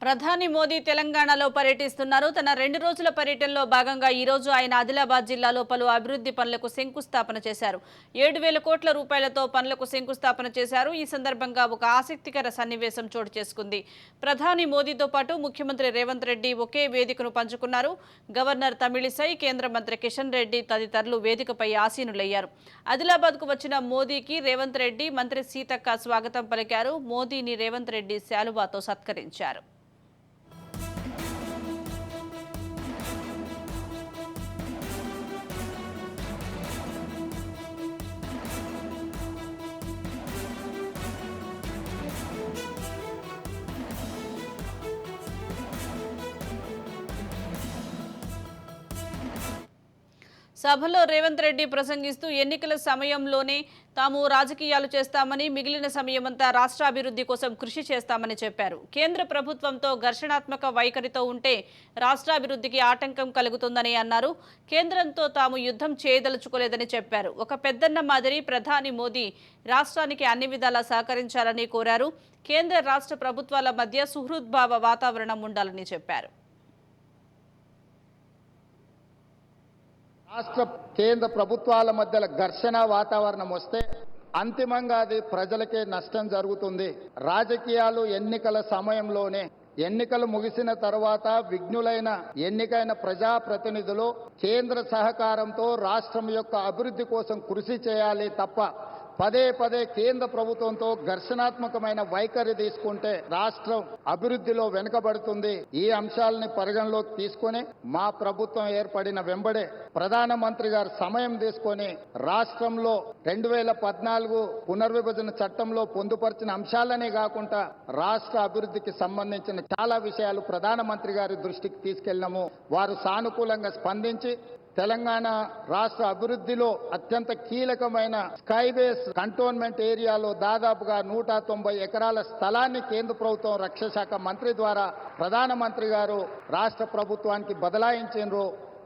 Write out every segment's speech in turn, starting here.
ప్రధాని మోదీ తెలంగాణలో పర్యటిస్తున్నారు. తన 2 రోజుల పర్యటనలో భాగంగా ఈ రోజు ఆయన ఆదిలాబాద్ జిల్లాలో పలు అభివృద్ధి పనులకు శంకుస్థాపన చేశారు. 7,000 కోట్ల రూపాయలతో పనులకు శంకుస్థాపన చేశారు. ఈ సందర్భంగా ఒక ఆసక్తికర సన్నివేశం చోటు చేసుకుంది. ప్రధాని మోదీతో పాటు ముఖ్యమంత్రి రేవంత్ రెడ్డి ఒకే వేదికను పంచుకున్నారు. గవర్నర్ తమిళిసై, కేంద్ర మంత్రి కిషన్ రెడ్డి తదితరులు వేదికపై ఆసీనులయ్యారు. ఆదిలాబాద్కు వచ్చిన మోదీకి రేవంత్ రెడ్డి, మంత్రి సీతక్క స్వాగతం పలికారు. మోదీని రేవంత్ రెడ్డి శాలువాతో సత్కరించారు. సభలో రేవంత్ రెడ్డి ప్రసంగిస్తూ ఎన్నికల సమయంలోనే తాము రాజకీయాలు చేస్తామని, మిగిలిన సమయమంతా రాష్ట్ర అభివృద్ధి కోసం కృషి చేస్తామని చెప్పారు. కేంద్ర ప్రభుత్వంతో ఘర్షణాత్మక వైఖరితో ఉంటే రాష్ట్రాభివృద్ధికి ఆటంకం కలుగుతుందని అన్నారు. కేంద్రంతో తాము యుద్ధం చేయదలుచుకోలేదని చెప్పారు. ఒక పెద్దన్న మాదిరి ప్రధాని మోదీ రాష్ట్రానికి అన్ని విధాలా సహకరించాలని కోరారు. కేంద్ర రాష్ట్ర ప్రభుత్వాల మధ్య సుహృద్భావ వాతావరణం ఉండాలని చెప్పారు. రాష్ట్ర కేంద్ర ప్రభుత్వాల మధ్యలో ఘర్షణ వాతావరణం వస్తే అంతిమంగా అది ప్రజలకే నష్టం జరుగుతుంది. రాజకీయాలు ఎన్నికల సమయంలోనే, ఎన్నికలు ముగిసిన తర్వాత విఘ్నులైన ఎన్నికైన ప్రజాప్రతినిధులు కేంద్ర సహకారంతో రాష్ట్రం యొక్క అభివృద్ధి కోసం కృషి చేయాలి తప్ప పదే పదే కేంద్ర ప్రభుత్వంతో ఘర్షణాత్మకమైన వైఖరి తీసుకుంటే రాష్ట్రం అభివృద్ధిలో వెనుకబడుతుంది. ఈ అంశాలని పరిగణలోకి తీసుకొని మా ప్రభుత్వం ఏర్పడిన వెంబడే ప్రధానమంత్రి గారు సమయం తీసుకొని రాష్ట్రంలో 2014 పునర్విభజన చట్టంలో పొందుపరిచిన అంశాలనే కాకుండా రాష్ట్ర అభివృద్ధికి సంబంధించిన చాలా విషయాలు ప్రధానమంత్రి గారి దృష్టికి తీసుకెళ్లినాము. వారు సానుకూలంగా స్పందించి తెలంగాణ రాష్ట్ర అభివృద్ధిలో అత్యంత కీలకమైన స్కైబేస్ కంటోన్మెంట్ ఏరియాలో దాదాపుగా 190 ఎకరాల స్థలాన్ని కేంద్ర ప్రభుత్వం రక్షణ శాఖ మంత్రి ద్వారా ప్రధానమంత్రి గారు రాష్ట్ర ప్రభుత్వానికి బదలాయించారు.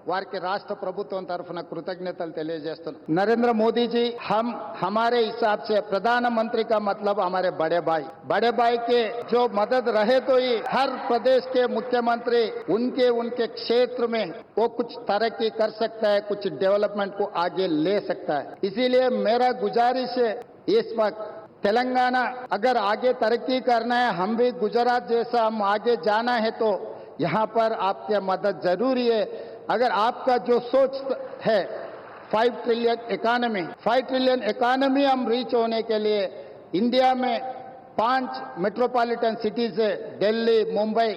వారికి రాష్ట్ర ప్రభుత్వం తరఫున కృతజ్ఞతలు తెలియజేస్తున్నాం. నరేంద్ర मोदी जी हम हमारे हिसाब से प्रधानमंत्री का मतलब हमारे बड़े भाई के जो मदद रहे तो ही हर प्रदेश के मुख्यमंत्री उनके क्षेत्र में वो कुछ तरक्की कर सकता है, कुछ डेवलपमेंट को आगे ले सकता है. इसीलिए मेरा गुजारिश है इस वक्त तेलंगाना अगर आगे तरक्की करना है, हम भी गुजरात जैसा हम आगे जाना है तो यहाँ पर आपकी मदद जरूरी है. अगर आपका जो सोच है 5 ट्रिलियन इकोनॉमी हम रीच होने के लिए इंडिया में 5 मेट्रोपॉलिटन सिटीज है, Delhi, Mumbai,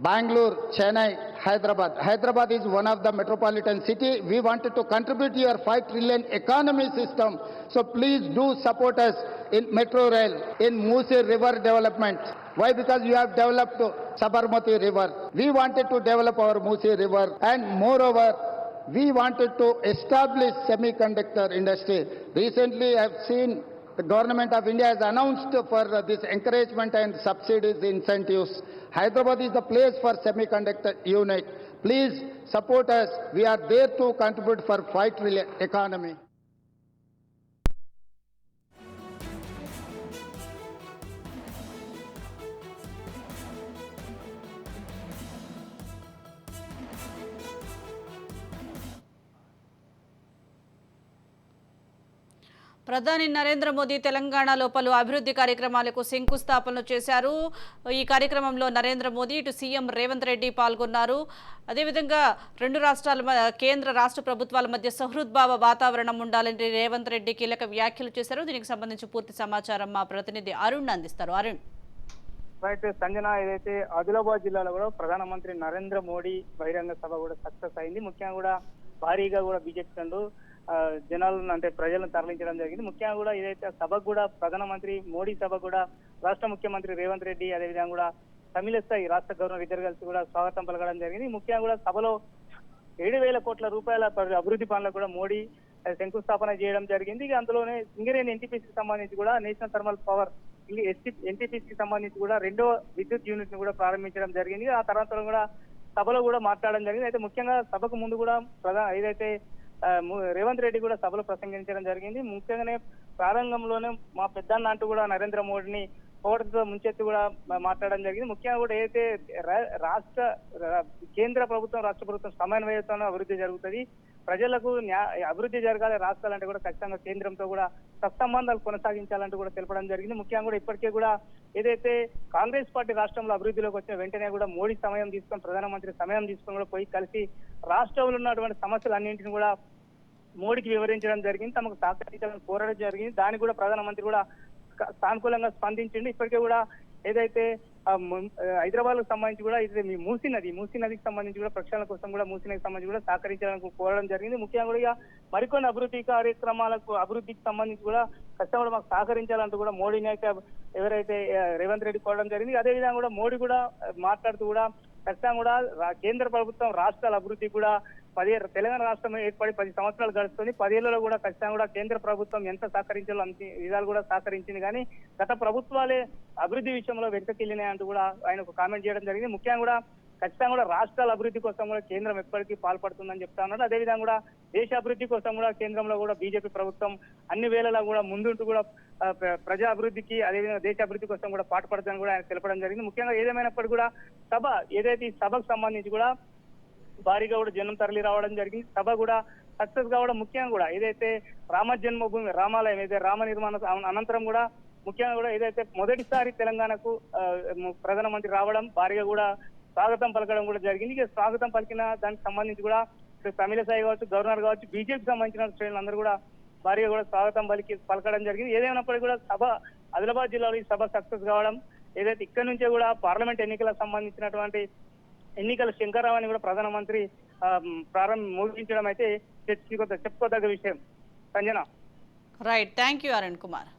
Bangalore, Chennai, Hyderabad is one of the metropolitan city. We wanted to contribute your 5 trillion economy system. So please do support us in metro rail, in Musi river development. Why? Because you have developed Sabarmati river. We wanted to develop our Musi river, and moreover, we wanted to establish semiconductor industry. Recently, I have seen the government of India has announced for this encouragement and subsidies, incentives. Hyderabad is the place for semiconductor unit. Please support us. We are there to contribute for 5 trillion economy. ప్రధాని నరేంద్ర మోదీ తెలంగాణలో పలు అభివృద్ధి కార్యక్రమాలకు శంకుస్థాపనలు చేశారు. ఈ కార్యక్రమంలో నరేంద్ర మోదీ, ఇటు సీఎం రేవంత్ రెడ్డి పాల్గొన్నారు. అదేవిధంగా కేంద్ర రాష్ట్ర ప్రభుత్వాల మధ్య సహృద్భావ వాతావరణం ఉండాలని రేవంత్ రెడ్డి కీలక వ్యాఖ్యలు చేశారు. దీనికి సంబంధించి పూర్తి సమాచారం మా ప్రతినిధి అరుణ్ అందిస్తారు. అరుణ్. అయితే సంజన, ఏదైతే ఆదిలాబాద్ జిల్లాలో కూడా ప్రధానమంత్రి నరేంద్ర మోడీ బహిరంగ సభ కూడా సక్సెస్ అయింది. ముఖ్యంగా కూడా భారీగా కూడా బీజేపీ జనాలను అంటే ప్రజలను తరలించడం జరిగింది. ముఖ్యంగా కూడా ఏదైతే సభకు కూడా ప్రధానమంత్రి మోడీ సభ కూడా రాష్ట్ర ముఖ్యమంత్రి రేవంత్ రెడ్డి, అదేవిధంగా కూడా తమిళిసై రాష్ట్ర గవర్నర్ ఇద్దరు కలిసి కూడా స్వాగతం పలకడం జరిగింది. ముఖ్యంగా కూడా సభలో 7,000 కోట్ల రూపాయల అభివృద్ధి పనులకు కూడా మోడీ శంకుస్థాపన చేయడం జరిగింది. ఇక అందులోనే సింగరేణి ఎన్టీపీసీకి సంబంధించి కూడా నేషనల్ థర్మల్ పవర్ ఎన్టీపీసీకి సంబంధించి కూడా 2వ విద్యుత్ యూనిట్ ను కూడా ప్రారంభించడం జరిగింది. ఆ తర్వాత కూడా సభలో కూడా మాట్లాడడం జరిగింది. అయితే ముఖ్యంగా సభకు ముందు కూడా ఏదైతే రేవంత్ రెడ్డి కూడా సభలో ప్రసంగించడం జరిగింది. ముఖ్యంగానే ప్రారంభంలోనే మా పెద్దన్న అంటూ కూడా నరేంద్ర మోడీని పొగడ్తలతో ముంచెత్తి కూడా మాట్లాడడం జరిగింది. ముఖ్యంగా కూడా ఏదైతే కేంద్ర ప్రభుత్వం రాష్ట్ర ప్రభుత్వం సమన్వయంతో అభివృద్ధి జరుగుతుంది, ప్రజలకు అభివృద్ధి జరగాలి రాష్ట్రాలంటే కూడా ఖచ్చితంగా కేంద్రంతో కూడా సత్సంబంధాలు కొనసాగించాలంటూ కూడా తెలపడం జరిగింది. ముఖ్యంగా కూడా ఇప్పటికే కూడా ఏదైతే కాంగ్రెస్ పార్టీ రాష్ట్రంలో అభివృద్ధిలోకి వచ్చిన వెంటనే కూడా మోడీ సమయం తీసుకొని ప్రధానమంత్రి సమయం తీసుకొని కూడా పోయి కలిసి రాష్ట్రంలో ఉన్నటువంటి సమస్యలన్నింటినీ కూడా మోడీకి వివరించడం జరిగింది, తమకు సహకరించాలని కోరడం జరిగింది. దానికి కూడా ప్రధానమంత్రి కూడా సానుకూలంగా స్పందించింది. ఇప్పటికే కూడా ఏదైతే హైదరాబాద్ కు సంబంధించి కూడా ఇది మూసీ నదికి సంబంధించి కూడా ప్రక్షాళన కోసం కూడా మూసీ నదికి సంబంధించి కూడా సహకరించాలని కోరడం జరిగింది. ముఖ్యంగా కూడా మరికొన్ని అభివృద్ధి కార్యక్రమాలకు అభివృద్ధికి సంబంధించి కూడా ఖచ్చితంగా కూడా మాకు సహకరించాలంటూ కూడా మోడీ నాయక ఎవరైతే రేవంత్ రెడ్డి కోరడం జరిగింది. అదేవిధంగా కూడా మోడీ కూడా మాట్లాడుతూ కూడా ఖచ్చితంగా కూడా కేంద్ర ప్రభుత్వం రాష్ట్రాల అభివృద్ధి కూడా తెలంగాణ రాష్ట్రం ఏర్పడి 10 సంవత్సరాలు గడుస్తుంది, 10 ఏళ్లలో కూడా ఖచ్చితంగా కూడా కేంద్ర ప్రభుత్వం ఎంత సహకరించాలో అన్ని విధాలు కూడా సహకరించింది, కానీ గత ప్రభుత్వాలే అభివృద్ధి విషయంలో వెనుకకెళ్ళినాయి అంటూ కూడా ఆయన ఒక కామెంట్ చేయడం జరిగింది. ముఖ్యంగా కూడా ఖచ్చితంగా కూడా రాష్ట్రాల అభివృద్ధి కోసం కూడా కేంద్రం ఎప్పటికీ పాల్పడుతుందని చెప్తా ఉన్నారు. అదేవిధంగా కూడా దేశ అభివృద్ధి కోసం కూడా కేంద్రంలో కూడా బీజేపీ ప్రభుత్వం అన్ని వేళలా కూడా ముందుంటూ కూడా ప్రజా అభివృద్ధికి అదేవిధంగా దేశ అభివృద్ధి కోసం కూడా పాటుపడుతుందని కూడా ఆయన తెలపడం జరిగింది. ముఖ్యంగా ఏదేమైనప్పటికీ కూడా ఏదైతే ఈ సభకు సంబంధించి కూడా భారీగా కూడా జనం తరలి రావడం జరిగింది. సభ కూడా సక్సెస్ కావడం ముఖ్యంగా కూడా ఏదైతే రామ జన్మభూమి రామాలయం ఏదైతే రామ నిర్మాణ అనంతరం కూడా ముఖ్యంగా కూడా ఏదైతే మొదటిసారి తెలంగాణకు ప్రధానమంత్రి రావడం భారీగా కూడా స్వాగతం పలకడం కూడా జరిగింది. ఇక స్వాగతం పలికిన దానికి సంబంధించి కూడా తమిళసాయి కావచ్చు, గవర్నర్ కావచ్చు, బీజేపీకి సంబంధించిన శ్రేణులు అందరూ కూడా భారీగా కూడా స్వాగతం పలకడం జరిగింది. ఏదేమైనప్పటికీ కూడా ఆదిలాబాద్ జిల్లాలో ఈ సభ సక్సెస్ కావడం ఏదైతే ఇక్కడి నుంచే కూడా పార్లమెంట్ ఎన్నికలకు సంబంధించినటువంటి ఎన్నికల శంకర్రావుని కూడా ప్రధానమంత్రి ముగించడం అయితే చెప్పుకోదగ్గ విషయం. Sanjana. Right, thank you Arun Kumar.